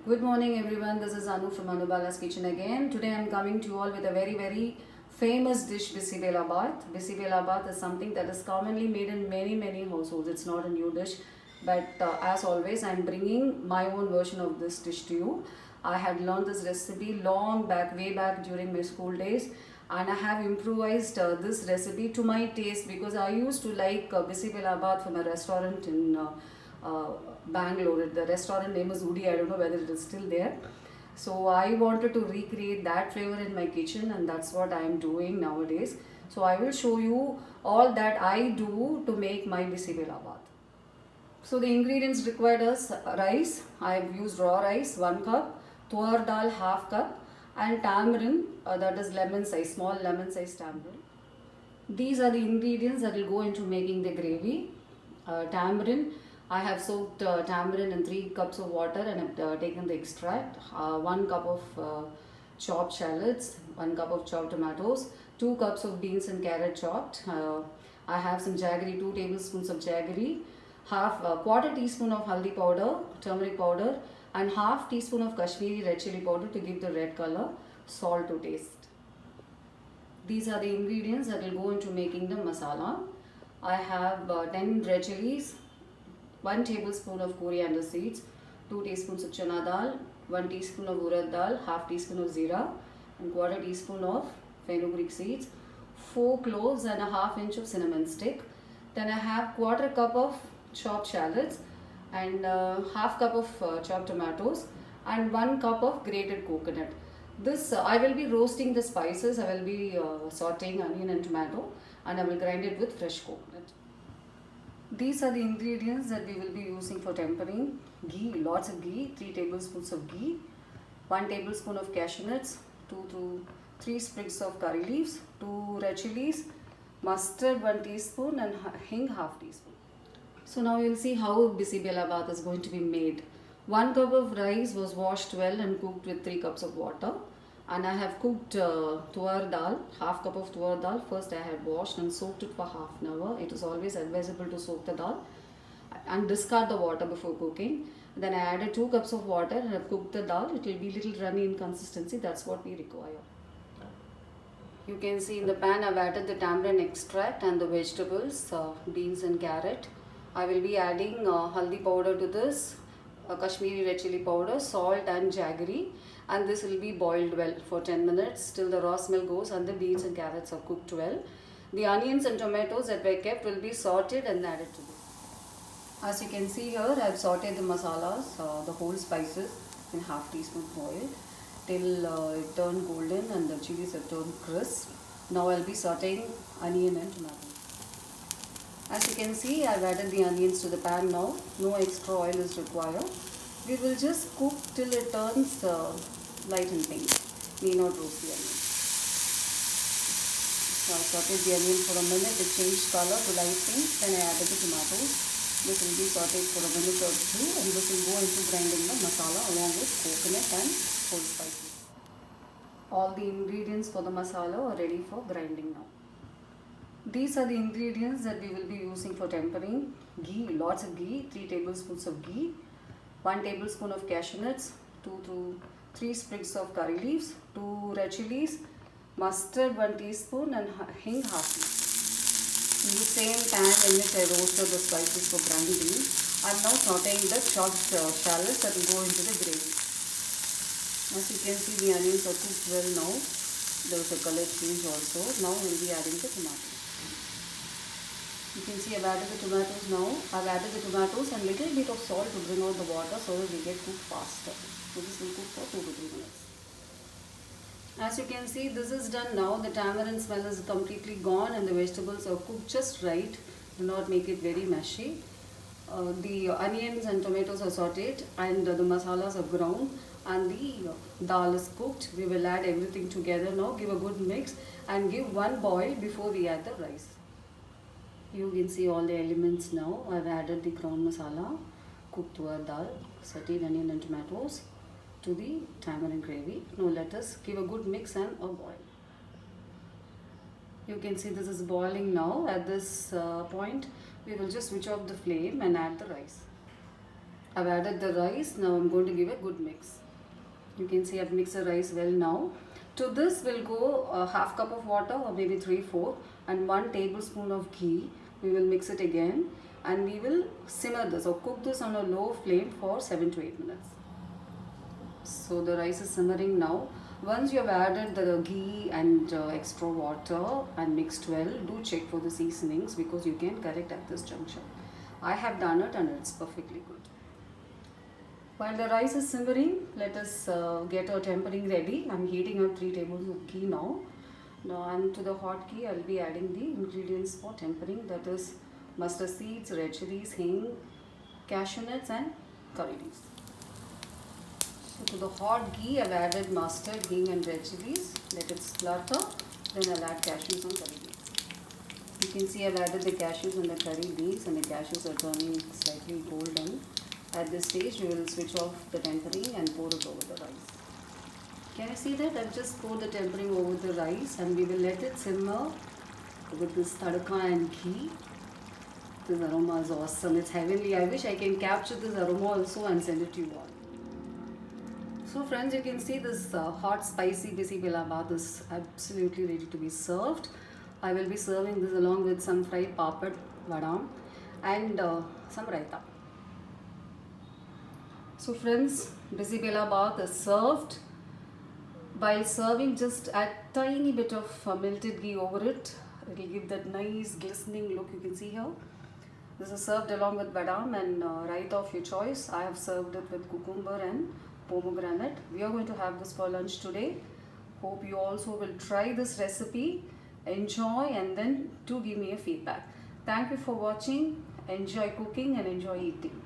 Good morning everyone, this is Anu from Anubala's Kitchen again. Today I am coming to you all with a very famous dish, Bisibelabath. Bisibelabath is something that is commonly made in many households. It's not a new dish, but as always I am bringing my own version of this dish to you. I had learned this recipe long back, way back during my school days, and I have improvised this recipe to my taste because I used to like Bisibelabath from a restaurant in uh, Bangalore. The restaurant name is Udi. I don't know whether it is still there. So I wanted to recreate that flavor in my kitchen, and that's what I am doing nowadays. So I will show you all that I do to make my Bisibelabath. So the ingredients required is rice. I have used raw rice 1 cup, tuar dal half cup, and tamarind, that is lemon size, small lemon size tamarind. These are the ingredients that will go into making the gravy. Tamarind, I have soaked tamarind in 3 cups of water and have taken the extract. 1 cup of chopped shallots, 1 cup of chopped tomatoes, 2 cups of beans and carrot chopped. I have some jaggery, 2 tablespoons of jaggery, half quarter teaspoon of haldi powder, turmeric powder, and half teaspoon of Kashmiri red chili powder to give the red color, salt to taste. These are the ingredients that will go into making the masala. I have 10 red chilies, 1 tablespoon of coriander seeds, 2 teaspoons of chana dal, 1 teaspoon of urad dal, half teaspoon of zira, and quarter teaspoon of fenugreek seeds, 4 cloves and a half inch of cinnamon stick. Then I have quarter cup of chopped shallots and half cup of chopped tomatoes and 1 cup of grated coconut. This I will be roasting the spices. I will be sauteing onion and tomato, and I will grind it with fresh coconut. These are the ingredients that we will be using for tempering. Ghee, lots of ghee, 3 tablespoons of ghee, 1 tablespoon of cashew nuts, 2 to 3 sprigs of curry leaves, 2 red chilies, mustard 1 teaspoon, and hing half teaspoon. So now you'll see how Bisibelabath is going to be made. 1 cup of rice was washed well and cooked with 3 cups of water. And I have cooked tuar dal, half cup of tuar dal. First I had washed and soaked it for half an hour. It is always advisable to soak the dal and discard the water before cooking. Then I added 2 cups of water and I've cooked the dal. It will be little runny in consistency. That's what we require. You can see in the pan I've added the tamarind extract and the vegetables, beans and carrot. I will be adding haldi powder to this, Kashmiri red chili powder, salt and jaggery, and this will be boiled well for 10 minutes till the raw smell goes and the beans and carrots are cooked well. The onions and tomatoes that were kept will be sauteed and added to this. As you can see here, I have sauteed the masalas, the whole spices in half teaspoon oil till it turned golden and the chilies have turned crisp. Now I will be sauteing onion and tomato. As you can see, I have added the onions to the pan now. No extra oil is required. We will just cook till it turns light and pink. Need not roast the onion. So I sauteed the onion for a minute. It changed color to light pink. Then I added the tomatoes. This will be sauteed for a minute or 2, and this will go into grinding the masala along with coconut and whole spices. All the ingredients for the masala are ready for grinding now. These are the ingredients that we will be using for tempering. Ghee, lots of ghee, 3 tablespoons of ghee, 1 tablespoon of cashew nuts, 2 to 3 sprigs of curry leaves, 2 red chilies, mustard 1 teaspoon, and hing half teaspoon. In the same pan in which I roasted the spices for grinding, I am now sauteing the chopped shallots that will go into the gravy. As you can see, the onions are cooked well now. There is a color change also. Now we will be adding the tomatoes. You can see I've added the tomatoes now. I've added the tomatoes and little bit of salt to bring out the water so that they get cooked faster. So this will cook for 2 to 3 minutes. As you can see, this is done now. The tamarind smell is completely gone and the vegetables are cooked just right. Do not make it very mushy. The onions and tomatoes are sauteed and the masalas are ground and the dal is cooked. We will add everything together now. Give a good mix and give 1 boil before we add the rice. You can see all the elements now. I have added the ground masala, cooked tuar dal, sauteed onion and tomatoes to the tamarind gravy. Now let us give a good mix and a boil. You can see this is boiling now. At this point, we will just switch off the flame and add the rice. I've added the rice. Now I'm going to give a good mix. You can see I've mixed the rice well now. To this will go a half cup of water or maybe 3/4 and 1 tablespoon of ghee. We will mix it again and we will simmer this or cook this on a low flame for 7 to 8 minutes. So the rice is simmering now. Once you have added the ghee and extra water and mixed well, do check for the seasonings because you can correct at this juncture. I have done it and it's perfectly good. While the rice is simmering, let us get our tempering ready. I'm heating up 3 tablespoons of ghee now. Now, and to the hot ghee, I'll be adding the ingredients for tempering, that is mustard seeds, red chilies, hing, cashew nuts and curry leaves. So to the hot ghee, I've added mustard, hing and red chilies. Let it splutter. Then I'll add cashews and curry leaves. You can see I've added the cashews and the curry leaves and the cashews are turning slightly golden. At this stage, we will switch off the tempering and pour it over the rice. Can you see that? I've just poured the tempering over the rice and we will let it simmer with this tadka and ghee. This aroma is awesome. It's heavenly. I wish I can capture this aroma also and send it to you all. So friends, you can see this hot spicy bisibelabath is absolutely ready to be served. I will be serving this along with some fried papad, vadam and some raita. So friends, bisibelabath is served. While serving, just add tiny bit of melted ghee over it. It will give that nice glistening look you can see here. This is served along with badam and raita of your choice. I have served it with cucumber and pomegranate. We are going to have this for lunch today. Hope you also will try this recipe, enjoy and then do give me a feedback. Thank you for watching. Enjoy cooking and enjoy eating.